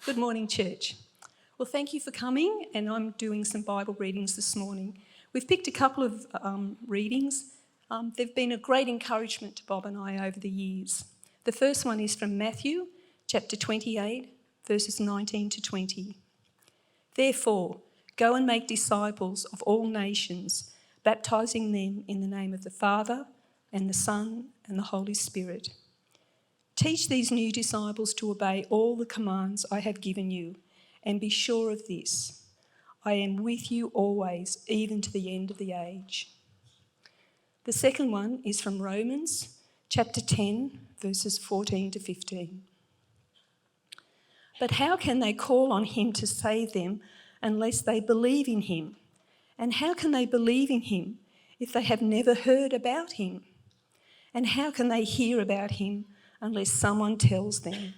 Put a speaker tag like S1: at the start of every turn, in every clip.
S1: Good morning, church. Well, thank you for coming, and I'm doing some Bible readings this morning. We've picked a couple of readings. They've been a great encouragement to Bob and I over the years. The first one is from Matthew, chapter 28, verses 19 to 20. Therefore, go and make disciples of all nations, baptising them in the name of the Father and the Son and the Holy Spirit. Teach these new disciples to obey all the commands I have given you, and be sure of this: I am with you always, even to the end of the age. The second one is from Romans, chapter 10, verses 14 to 15. But how can they call on him to save them unless they believe in him? And how can they believe in him if they have never heard about him? And how can they hear about him unless someone tells them?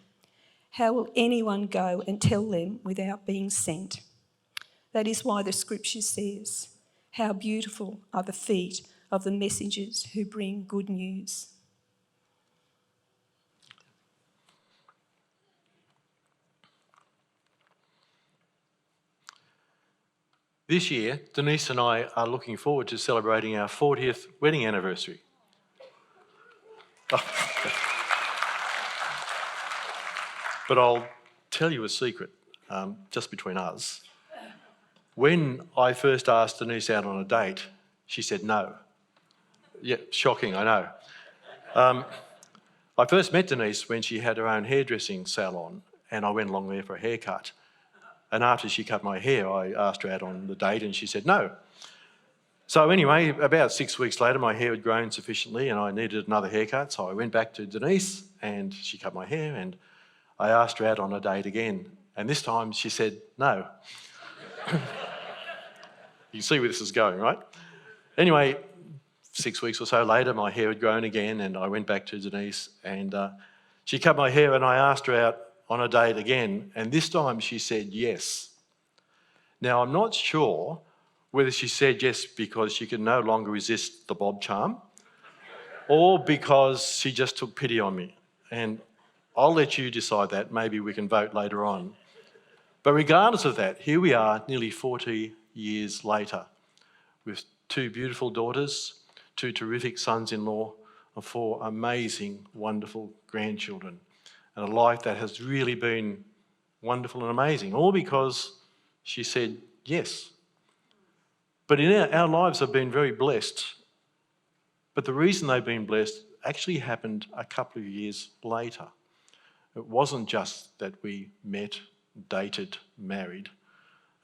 S1: How will anyone go and tell them without being sent? That is why the scripture says, how beautiful are the feet of the messengers who bring good news.
S2: This year, Denise and I are looking forward to celebrating our 40th wedding anniversary. But I'll tell you a secret, just between us. When I first asked Denise out on a date, she said no. Yeah, shocking, I know. I first met Denise when she had her own hairdressing salon, and I went along there for a haircut. And after she cut my hair, I asked her out on the date and she said no. So anyway, about 6 weeks later, my hair had grown sufficiently and I needed another haircut. So I went back to Denise and she cut my hair and I asked her out on a date again. And this time she said no. You can see where this is going, right? Anyway, 6 weeks or so later, my hair had grown again and I went back to Denise and she cut my hair and I asked her out on a date again, and this time she said yes. Now, I'm not sure whether she said yes because she could no longer resist the Bob charm or because she just took pity on me. And I'll let you decide that. Maybe we can vote later on. But regardless of that, here we are nearly 40 years later with 2 beautiful daughters, 2 terrific sons-in-law, and 4 amazing, wonderful grandchildren. And a life that has really been wonderful and amazing, all because she said yes. But our lives have been very blessed. But the reason they've been blessed actually happened a couple of years later. It wasn't just that we met, dated, married,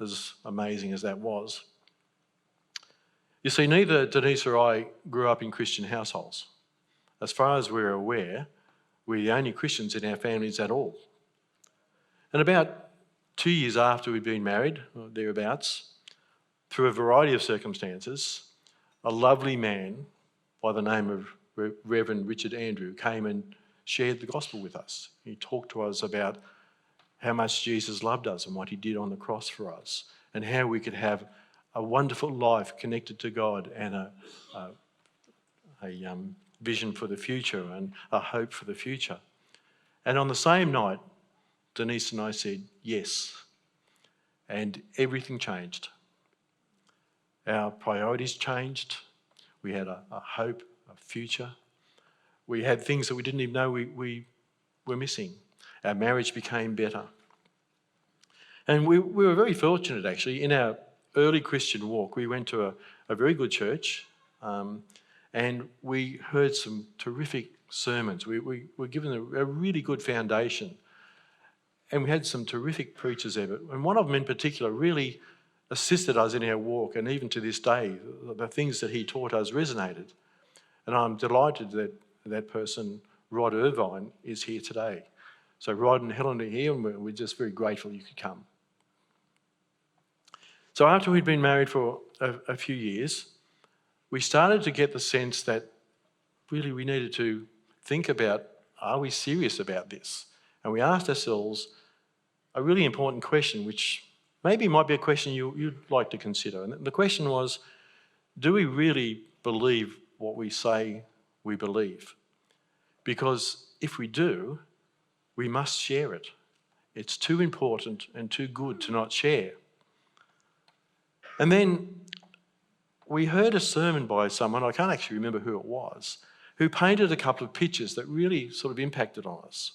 S2: as amazing as that was. You see, neither Denise or I grew up in Christian households. As far as we're aware, we're the only Christians in our families at all. And about 2 years after we'd been married, or thereabouts, through a variety of circumstances, a lovely man by the name of Reverend Richard Andrew came and shared the gospel with us. He talked to us about how much Jesus loved us and what he did on the cross for us, and how we could have a wonderful life connected to God and a vision for the future and a hope for the future. And on the same night, Denise and I said yes, and everything changed. Our priorities changed. We had a hope, a future. We had things that we didn't even know we were missing. Our marriage became better. And we were very fortunate, actually. In our early Christian walk, we went to a very good church, and we heard some terrific sermons. We were given a really good foundation. And we had some terrific preachers there. And one of them in particular really assisted us in our walk. And even to this day, the things that he taught us resonated. And I'm delighted that that person, Rod Irvine, is here today. So Rod and Helen are here, and we're just very grateful you could come. So after we'd been married for a few years, we started to get the sense that really we needed to think about, are we serious about this? And we asked ourselves a really important question, which maybe might be a question you'd like to consider. And the question was, do we really believe what we say we believe? Because if we do, we must share it. It's too important and too good to not share. And then we heard a sermon by someone, I can't actually remember who it was, who painted a couple of pictures that really sort of impacted on us.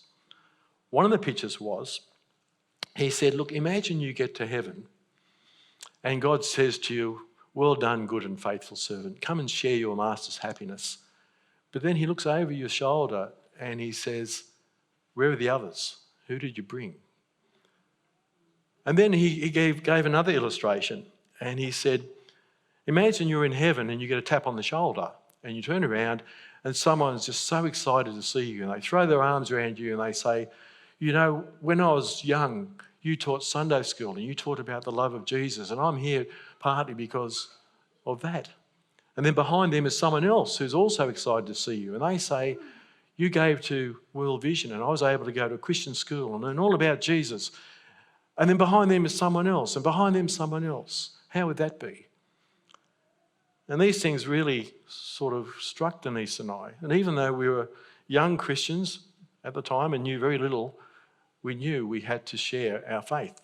S2: One of the pictures was, he said, look, imagine you get to heaven and God says to you, well done, good and faithful servant. Come and share your master's happiness. But then he looks over your shoulder and he says, where are the others? Who did you bring? And then he gave another illustration and he said, imagine you're in heaven and you get a tap on the shoulder and you turn around and someone's just so excited to see you and they throw their arms around you and they say, you know, when I was young, you taught Sunday school and you taught about the love of Jesus and I'm here partly because of that. And then behind them is someone else who's also excited to see you and they say, you gave to World Vision and I was able to go to a Christian school and learn all about Jesus. And then behind them is someone else and behind them someone else. How would that be? And these things really sort of struck Denise and I. And even though we were young Christians at the time and knew very little, we knew we had to share our faith.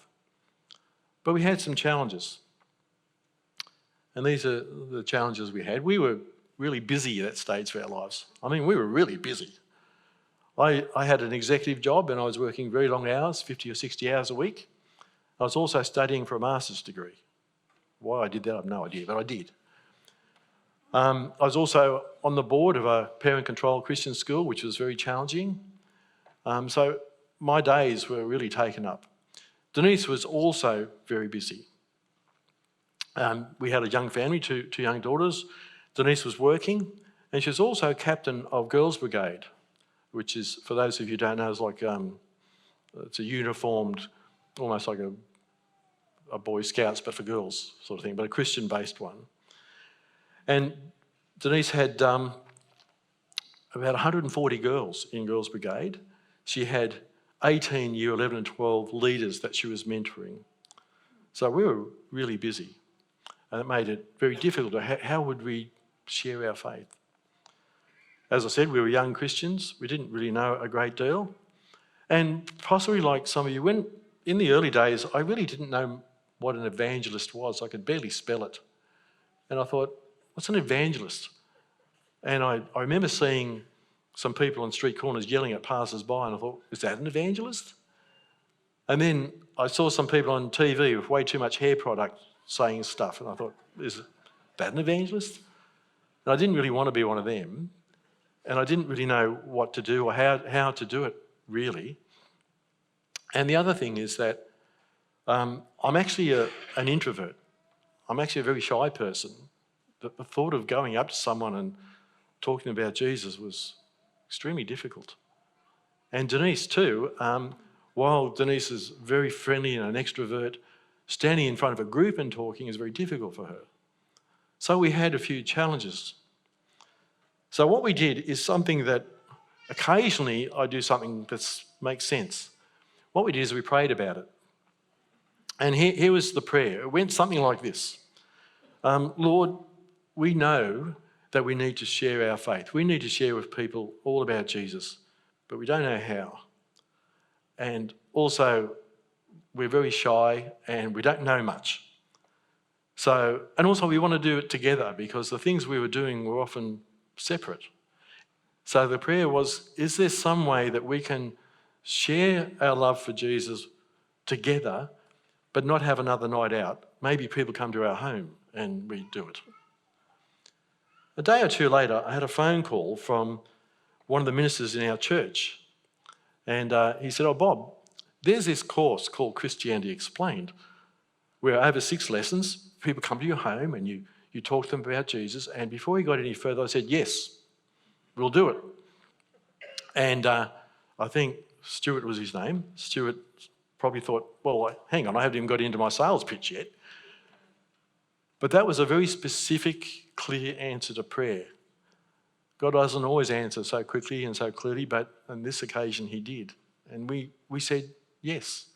S2: But we had some challenges. And these are the challenges we had. We were really busy at that stage of our lives. I mean, we were really busy. I had an executive job and I was working very long hours, 50 or 60 hours a week. I was also studying for a master's degree. Why I did that, I have no idea, but I did. I was also on the board of a parent-controlled Christian school, which was very challenging. So my days were really taken up. Denise was also very busy. We had a young family, two young daughters. Denise was working, and she was also captain of Girls' Brigade, which is, for those of you who don't know, is like it's a uniformed, almost like a Boy Scouts, but for girls sort of thing, but a Christian-based one. And Denise had about 140 girls in Girls' Brigade. She had 18 year 11 and 12 leaders that she was mentoring. So we were really busy. And it made it very difficult. How would we share our faith? As I said, we were young Christians. We didn't really know a great deal. And possibly like some of you, in the early days, I really didn't know what an evangelist was. I could barely spell it. And I thought, what's an evangelist? And I remember seeing some people on street corners yelling at passers-by and I thought, is that an evangelist? And then I saw some people on TV with way too much hair product saying stuff and I thought, is that an evangelist? And I didn't really want to be one of them and I didn't really know what to do or how to do it really. And the other thing is that I'm actually an introvert. I'm actually a very shy person. The thought of going up to someone and talking about Jesus was extremely difficult. And Denise too, while Denise is very friendly and an extrovert, standing in front of a group and talking is very difficult for her. So we had a few challenges. So what we did is something that occasionally I do something that makes sense. What we did is we prayed about it. And here was the prayer. It went something like this. Lord, we know that we need to share our faith. We need to share with people all about Jesus, but we don't know how. And also, we're very shy and we don't know much. So, and also we want to do it together because the things we were doing were often separate. So the prayer was, is there some way that we can share our love for Jesus together, but not have another night out? Maybe people come to our home and we do it. A day or two later, I had a phone call from one of the ministers in our church. And he said, oh, Bob, there's this course called Christianity Explained, where over 6 lessons, people come to your home and you talk to them about Jesus. And before he got any further, I said, yes, we'll do it. And I think Stuart was his name. Stuart probably thought, well, hang on, I haven't even got into my sales pitch yet. But that was a very specific, clear answer to prayer. God doesn't always answer so quickly and so clearly, but on this occasion he did. And we said yes.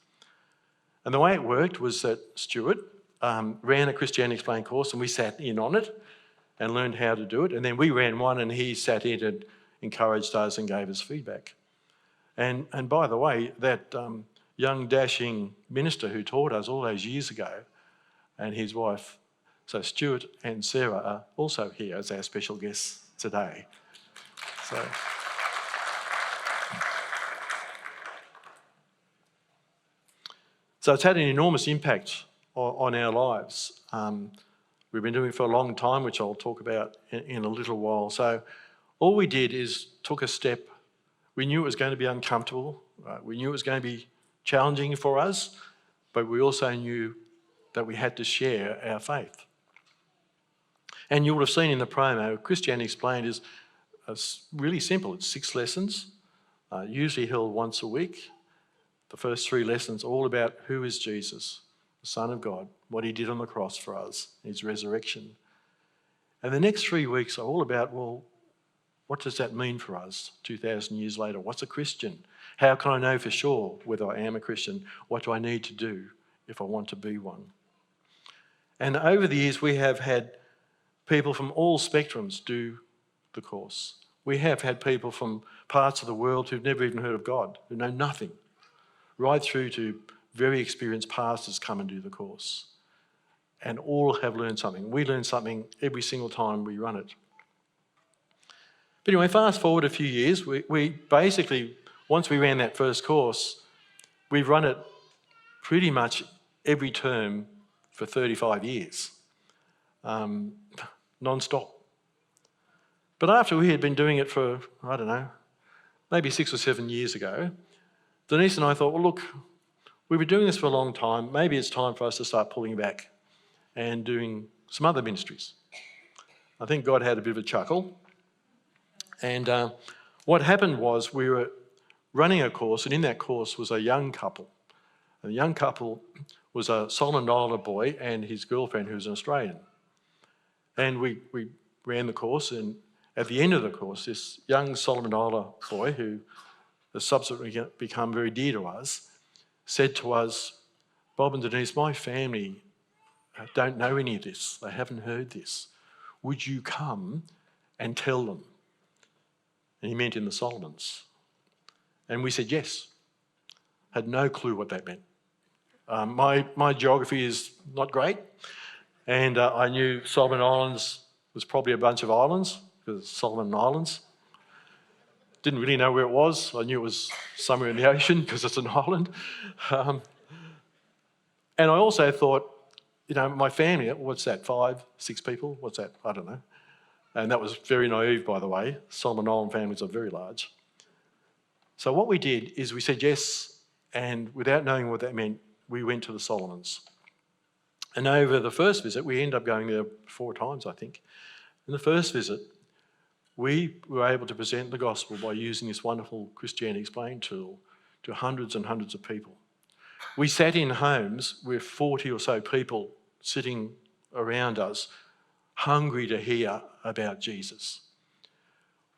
S2: And the way it worked was that Stuart ran a Christianity Explained course and we sat in on it and learned how to do it. And then we ran one and he sat in and encouraged us and gave us feedback. And by the way, that young dashing minister who taught us all those years ago, and his wife. So Stuart and Sarah are also here as our special guests today. So it's had an enormous impact on our lives. We've been doing it for a long time, which I'll talk about in a little while. So all we did is took a step. We knew it was going to be uncomfortable. We knew it was going to be challenging for us, but we also knew that we had to share our faith. And you would have seen in the promo, Christianity Explained is really simple. It's 6 lessons, usually held once a week. The first 3 lessons all about who is Jesus, the Son of God, what he did on the cross for us, his resurrection. And the next 3 weeks are all about, well, what does that mean for us 2,000 years later? What's a Christian? How can I know for sure whether I am a Christian? What do I need to do if I want to be one? And over the years, we have had people from all spectrums do the course. We have had people from parts of the world who've never even heard of God, who know nothing, right through to very experienced pastors come and do the course. And all have learned something. We learn something every single time we run it. But anyway, fast forward a few years, we basically, once we ran that first course, we've run it pretty much every term for 35 years, non-stop. But after we had been doing it for, I don't know, maybe 6 or 7 years ago, Denise and I thought, well, look, we've been doing this for a long time. Maybe it's time for us to start pulling back and doing some other ministries. I think God had a bit of a chuckle. And what happened was we were running a course, and in that course was a young couple. And the young couple was a Solomon Islander boy and his girlfriend who was an Australian. And we ran the course, and at the end of the course, this young Solomon Islander boy, who has subsequently become very dear to us, said to us, Bob and Denise, my family don't know any of this. They haven't heard this. Would you come and tell them? And he meant in the Solomons. And we said yes. Had no clue what that meant. My geography is not great, and I knew Solomon Islands was probably a bunch of islands, because Solomon Islands. Didn't really know where it was. I knew it was somewhere in the ocean because it's an island. And I also thought, my family, what's that, 5, 6 people? What's that? I don't know. And that was very naive, by the way. Solomon Island families are very large. So what we did is we said yes, and without knowing what that meant, we went to the Solomons. And over the first visit, we ended up going there 4 times, I think. In the first visit, we were able to present the gospel by using this wonderful Christianity Explained tool to hundreds and hundreds of people. We sat in homes with 40 or so people sitting around us, hungry to hear about Jesus.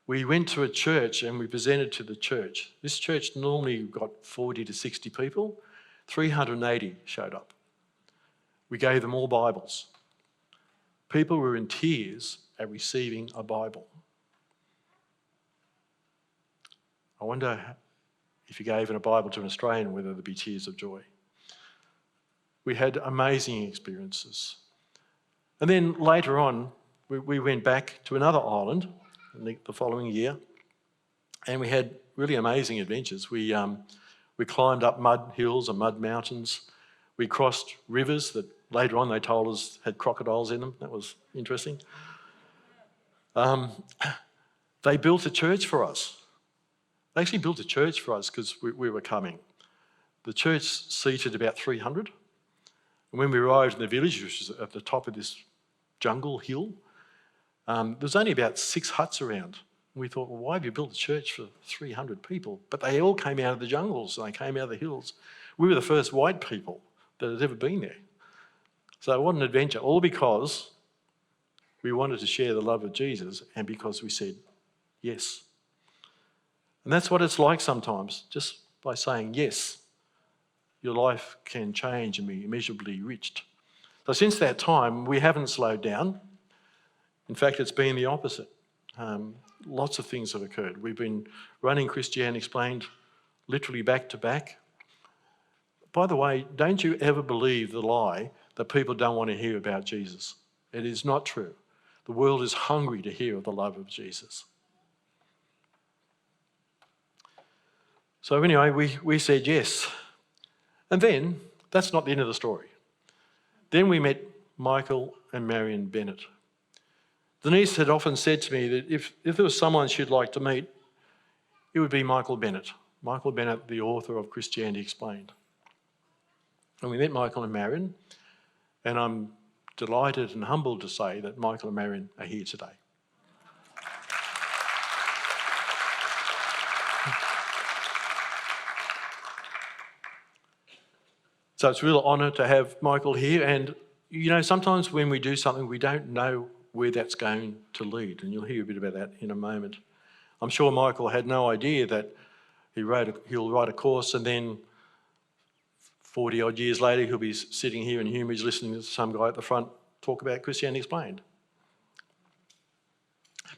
S2: We went to a church and we presented to the church. This church normally got 40 to 60 people. 380 showed up. We gave them all Bibles. People were in tears at receiving a Bible. I wonder if you gave a Bible to an Australian, whether there'd be tears of joy. We had amazing experiences. And then later on, we went back to another island the following year, and we had really amazing adventures. We climbed up mud hills and mud mountains. We crossed rivers that later on they told us had crocodiles in them. That was interesting. They built a church for us. They actually built a church for us because we were coming. The church seated about 300. And when we arrived in the village, which was at the top of this jungle hill, there was only about 6 huts around. And we thought, well, why have you built a church for 300 people? But they all came out of the jungles and they came out of the hills. We were the first white people that had ever been there. So what an adventure, all because we wanted to share the love of Jesus and because we said yes. And that's what it's like sometimes. Just by saying yes, your life can change and be immeasurably enriched. So since that time, we haven't slowed down. In fact, it's been the opposite. Lots of things have occurred. We've been running Christianity Explained literally back to back. By the way, don't you ever believe the lie that people don't want to hear about Jesus. It is not true. The world is hungry to hear of the love of Jesus. So anyway, we said yes. And then, that's not the end of the story. Then we met Michael and Marion Bennett. Denise had often said to me that if there was someone she'd like to meet, it would be Michael Bennett. Michael Bennett, the author of Christianity Explained. And we met Michael and Marion, and I'm delighted and humbled to say that Michael and Marion are here today. So it's a real honour to have Michael here, and you know, sometimes when we do something, we don't know where that's going to lead, and you'll hear a bit about that in a moment. I'm sure Michael had no idea that he'll write a course and then 40 odd years later he'll be sitting here in HumeRidge listening to some guy at the front talk about Christianity Explained.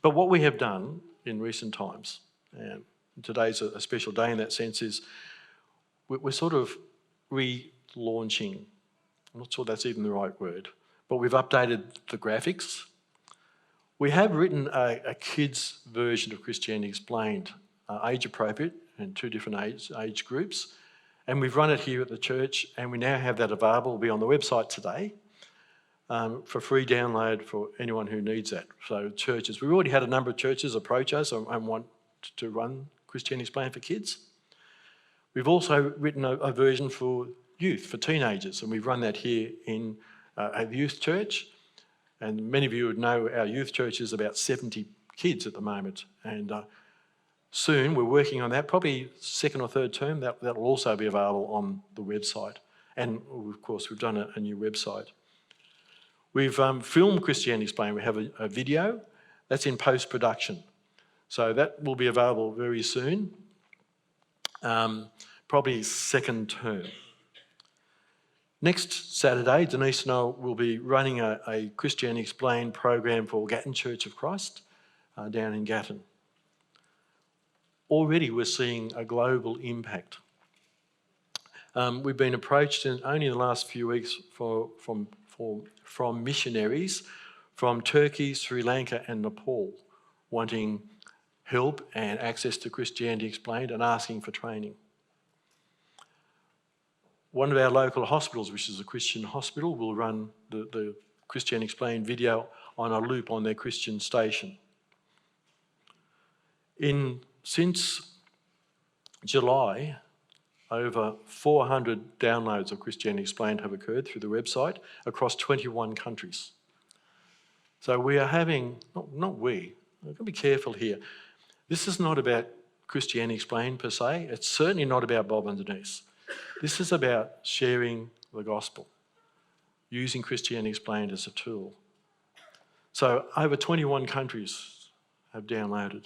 S2: But what we have done in recent times, and today's a special day in that sense, is we're sort of relaunching. I'm not sure that's even the right word, but we've updated the graphics. We have written a kids' version of Christianity Explained, age appropriate and 2 different age groups. And we've run it here at the church, and we now have that available. It'll be on the website today for free download for anyone who needs that. So churches, we've already had a number of churches approach us and want to run Christianity Explained for kids. We've also written a version for youth, for teenagers, and we've run that here in a youth church. And many of you would know our youth church is about 70 kids at the moment, and soon we're working on that, probably second or third term, that will also be available on the website. And of course we've done a new website. We've filmed Christianity Explained. We have a video that's in post-production. So that will be available very soon, probably second term. Next Saturday, Denise and I will be running a Christianity Explained program for Gatton Church of Christ down in Gatton. Already we're seeing a global impact. We've been approached only in the last few weeks from missionaries from Turkey, Sri Lanka and Nepal wanting help and access to Christianity Explained and asking for training. One of our local hospitals, which is a Christian hospital, will run the Christianity Explained video on a loop on their Christian station. Since July, over 400 downloads of Christianity Explained have occurred through the website across 21 countries. So we are having, I'm going to be careful here. This is not about Christianity Explained per se. It's certainly not about Bob and Denise. This is about sharing the gospel, using Christianity Explained as a tool. So over 21 countries have downloaded.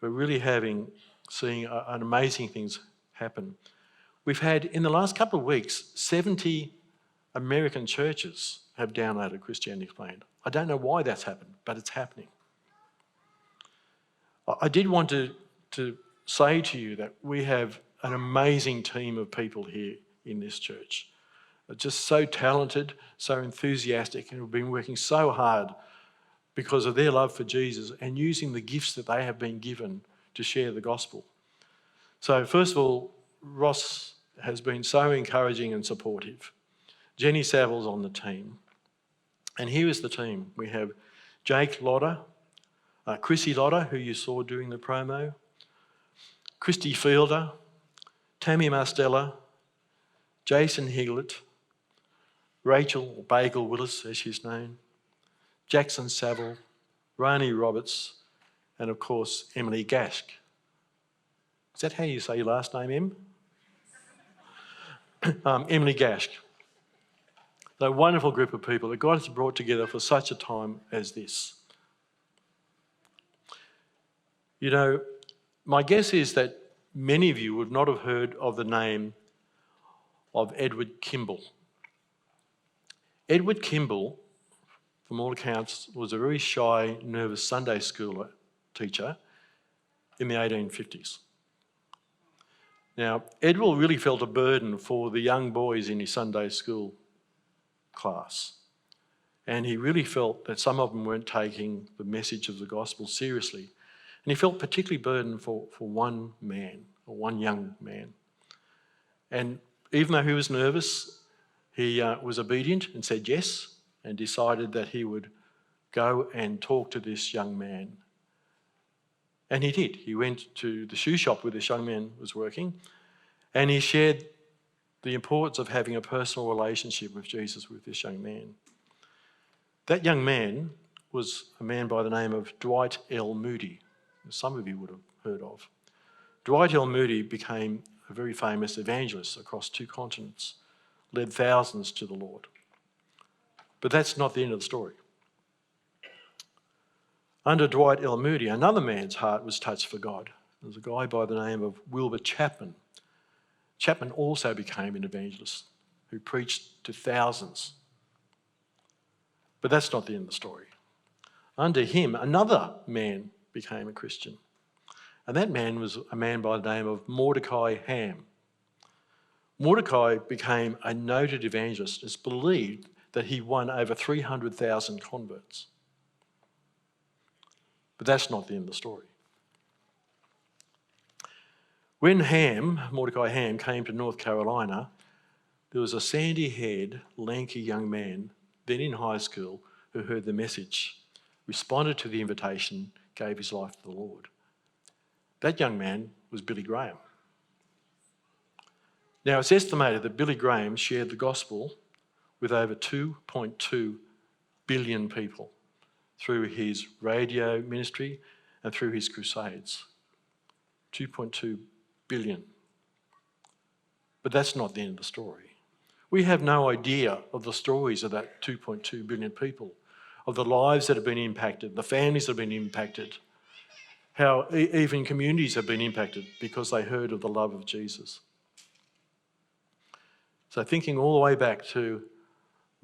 S2: We're really seeing amazing things happen. We've had, in the last couple of weeks, 70 American churches have downloaded Christianity Explained. I don't know why that's happened, but it's happening. I did want to say to you that we have an amazing team of people here in this church. They're just so talented, so enthusiastic, and have been working so hard because of their love for Jesus and using the gifts that they have been given to share the gospel. So first of all, Ross has been so encouraging and supportive. Jenny Saville's on the team. And here is the team. We have Jake Lotter, Chrissy Lotter, who you saw doing the promo, Christy Fielder, Tammy Marstella, Jason Higlett, Rachel Bagel Willis, as she's known, Jackson Saville, Rani Roberts, and of course, Emily Gask. Is that how you say your last name, Em? Emily Gask. They're a wonderful group of people that God has brought together for such a time as this. You know, my guess is that many of you would not have heard of the name of Edward Kimball. Edward Kimball, from all accounts, was a very shy, nervous Sunday school teacher in the 1850s. Now, Edwell really felt a burden for the young boys in his Sunday school class. And he really felt that some of them weren't taking the message of the gospel seriously. And he felt particularly burdened for one man, or one young man. And even though he was nervous, he was obedient and said yes, and decided that he would go and talk to this young man. And he did. He went to the shoe shop where this young man was working, and he shared the importance of having a personal relationship with Jesus with this young man. That young man was a man by the name of Dwight L. Moody, who some of you would have heard of. Dwight L. Moody became a very famous evangelist across 2 continents, led thousands to the Lord. But that's not the end of the story. Under Dwight L. Moody, another man's heart was touched for God. There was a guy by the name of Wilbur Chapman. Chapman also became an evangelist who preached to thousands. But that's not the end of the story. Under him, another man became a Christian. And that man was a man by the name of Mordecai Ham. Mordecai became a noted evangelist. It's believed that he won over 300,000 converts. But that's not the end of the story. When Mordecai Ham, came to North Carolina, there was a sandy-haired, lanky young man, then in high school, who heard the message, responded to the invitation, gave his life to the Lord. That young man was Billy Graham. Now, it's estimated that Billy Graham shared the gospel with over 2.2 billion people through his radio ministry and through his crusades. 2.2 billion. But that's not the end of the story. We have no idea of the stories of that 2.2 billion people, of the lives that have been impacted, the families that have been impacted, how even communities have been impacted because they heard of the love of Jesus. So thinking all the way back to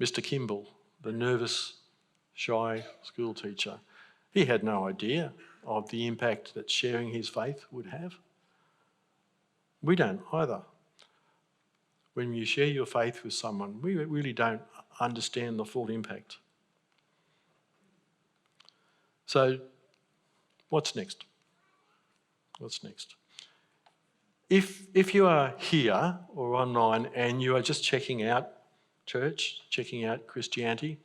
S2: Mr. Kimball, the nervous, shy school teacher, he had no idea of the impact that sharing his faith would have. We don't either. When you share your faith with someone, we really don't understand the full impact. So, what's next? What's next? If you are here or online and you are just checking out church, checking out Christianity,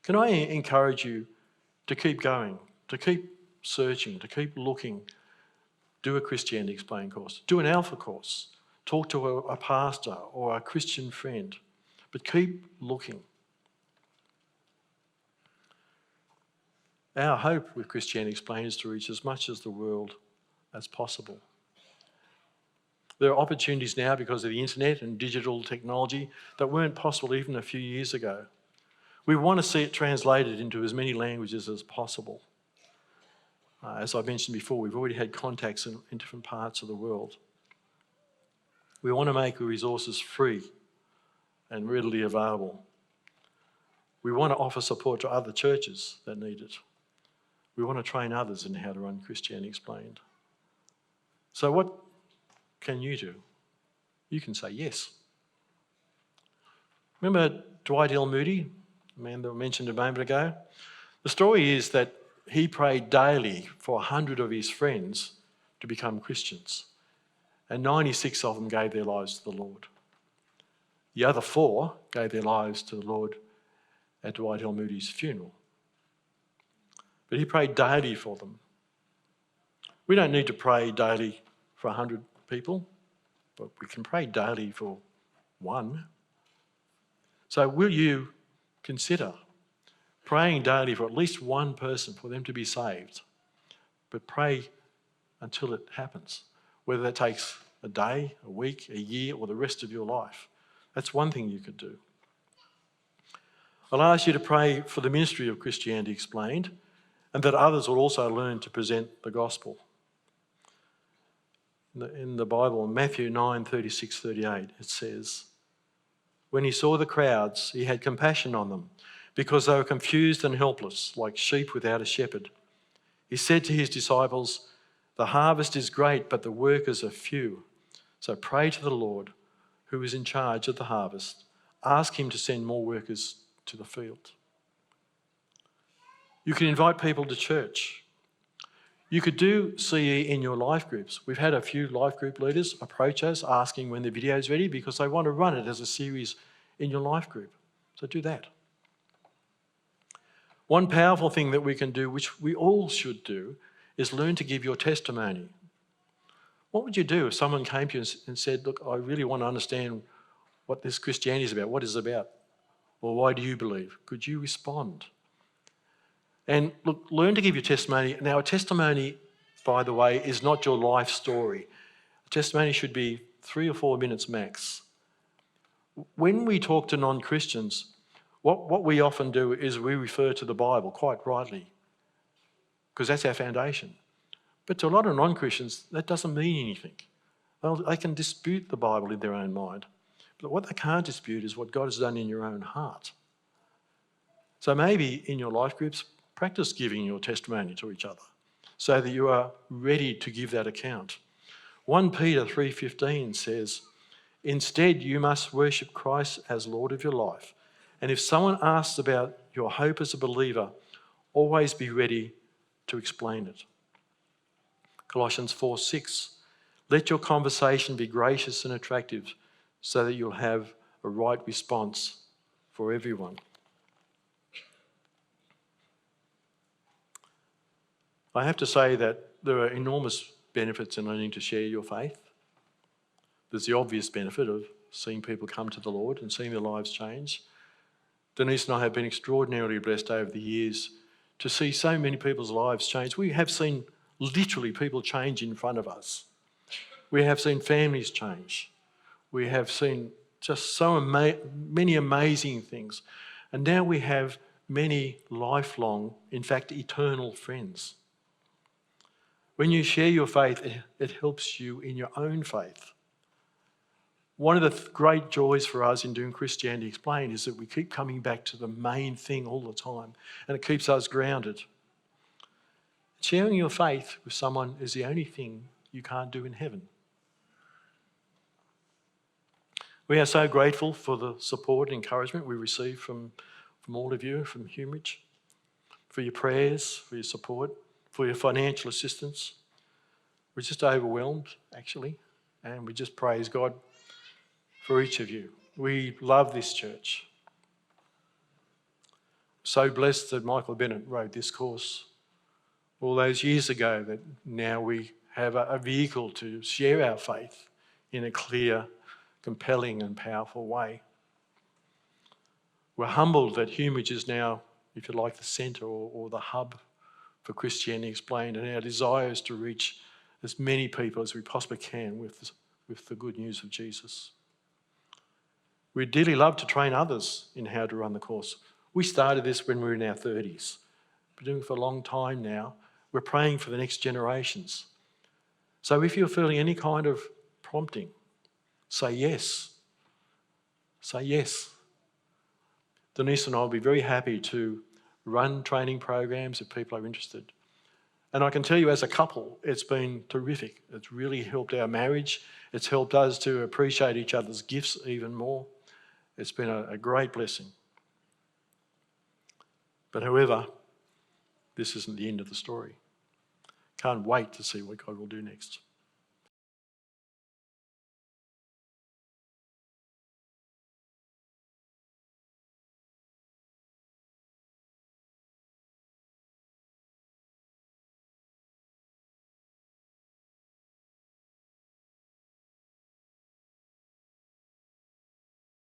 S2: can I encourage you to keep going, to keep searching, to keep looking. Do a Christianity Explained course, do an Alpha course, talk to a pastor or a Christian friend, but keep looking. Our hope with Christianity Explained is to reach as much of the world as possible. There are opportunities now because of the internet and digital technology that weren't possible even a few years ago. We want to see it translated into as many languages as possible. As I mentioned before, we've already had contacts in different parts of the world. We want to make the resources free and readily available. We want to offer support to other churches that need it. We want to train others in how to run Christianity Explained. So what can you do? You can say yes. Remember Dwight L. Moody, the man that I mentioned a moment ago? The story is that he prayed daily for 100 of his friends to become Christians, and 96 of them gave their lives to the Lord. The other 4 gave their lives to the Lord at Dwight L. Moody's funeral. But he prayed daily for them. We don't need to pray daily for 100 people, but we can pray daily for 1. So will you consider praying daily for at least 1 person for them to be saved, but pray until it happens, whether that takes a day, a week, a year, or the rest of your life. That's one thing you could do. I'll ask you to pray for the ministry of Christianity Explained, and that others will also learn to present the gospel. In the Bible, in Matthew 9:36-38, it says, "When he saw the crowds, he had compassion on them, because they were confused and helpless, like sheep without a shepherd. He said to his disciples, 'The harvest is great, but the workers are few. So pray to the Lord, who is in charge of the harvest. Ask him to send more workers to the field. You can invite people to church. You could do CE in your life groups. We've had a few life group leaders approach us asking when the video is ready because they want to run it as a series in your life group. So do that. One powerful thing that we can do, which we all should do, is learn to give your testimony. What would you do if someone came to you and said, look, I really want to understand what this Christianity is about, what is it about, or why do you believe? Could you respond? And look, learn to give your testimony. Now, a testimony, by the way, is not your life story. A testimony should be 3 or 4 minutes max. When we talk to non-Christians, what we often do is we refer to the Bible, quite rightly, because that's our foundation. But to a lot of non-Christians, that doesn't mean anything. Well, they can dispute the Bible in their own mind. But what they can't dispute is what God has done in your own heart. So maybe in your life groups, practice giving your testimony to each other so that you are ready to give that account. 1 Peter 3:15 says, instead you must worship Christ as Lord of your life. And if someone asks about your hope as a believer, always be ready to explain it. Colossians 4:6, let your conversation be gracious and attractive so that you'll have a right response for everyone. I have to say that there are enormous benefits in learning to share your faith. There's the obvious benefit of seeing people come to the Lord and seeing their lives change. Denise and I have been extraordinarily blessed over the years to see so many people's lives change. We have seen literally people change in front of us. We have seen families change. We have seen just so many amazing things. And now we have many lifelong, in fact, eternal friends. When you share your faith, it helps you in your own faith. One of the great joys for us in doing Christianity Explained is that we keep coming back to the main thing all the time, and it keeps us grounded. Sharing your faith with someone is the only thing you can't do in heaven. We are so grateful for the support and encouragement we receive from all of you, from HumeRidge, for your prayers, for your support, for your financial assistance. We're just overwhelmed, actually, and we just praise God for each of you. We love this church. So blessed that Michael Bennett wrote this course all those years ago, that now we have a vehicle to share our faith in a clear, compelling and powerful way. We're humbled that HumeRidge is now, if you like, the centre or the hub for Christianity Explained, and our desire is to reach as many people as we possibly can with the good news of Jesus. We'd dearly love to train others in how to run the course. We started this when we were in our 30s. We've been doing it for a long time now. We're praying for the next generations. So if you're feeling any kind of prompting, say yes. Say yes. Denise and I will be very happy to run training programs if people are interested. And I can tell you as a couple, it's been terrific. It's really helped our marriage. It's helped us to appreciate each other's gifts even more. It's been a great blessing. But however, this isn't the end of the story. Can't wait to see what God will do next.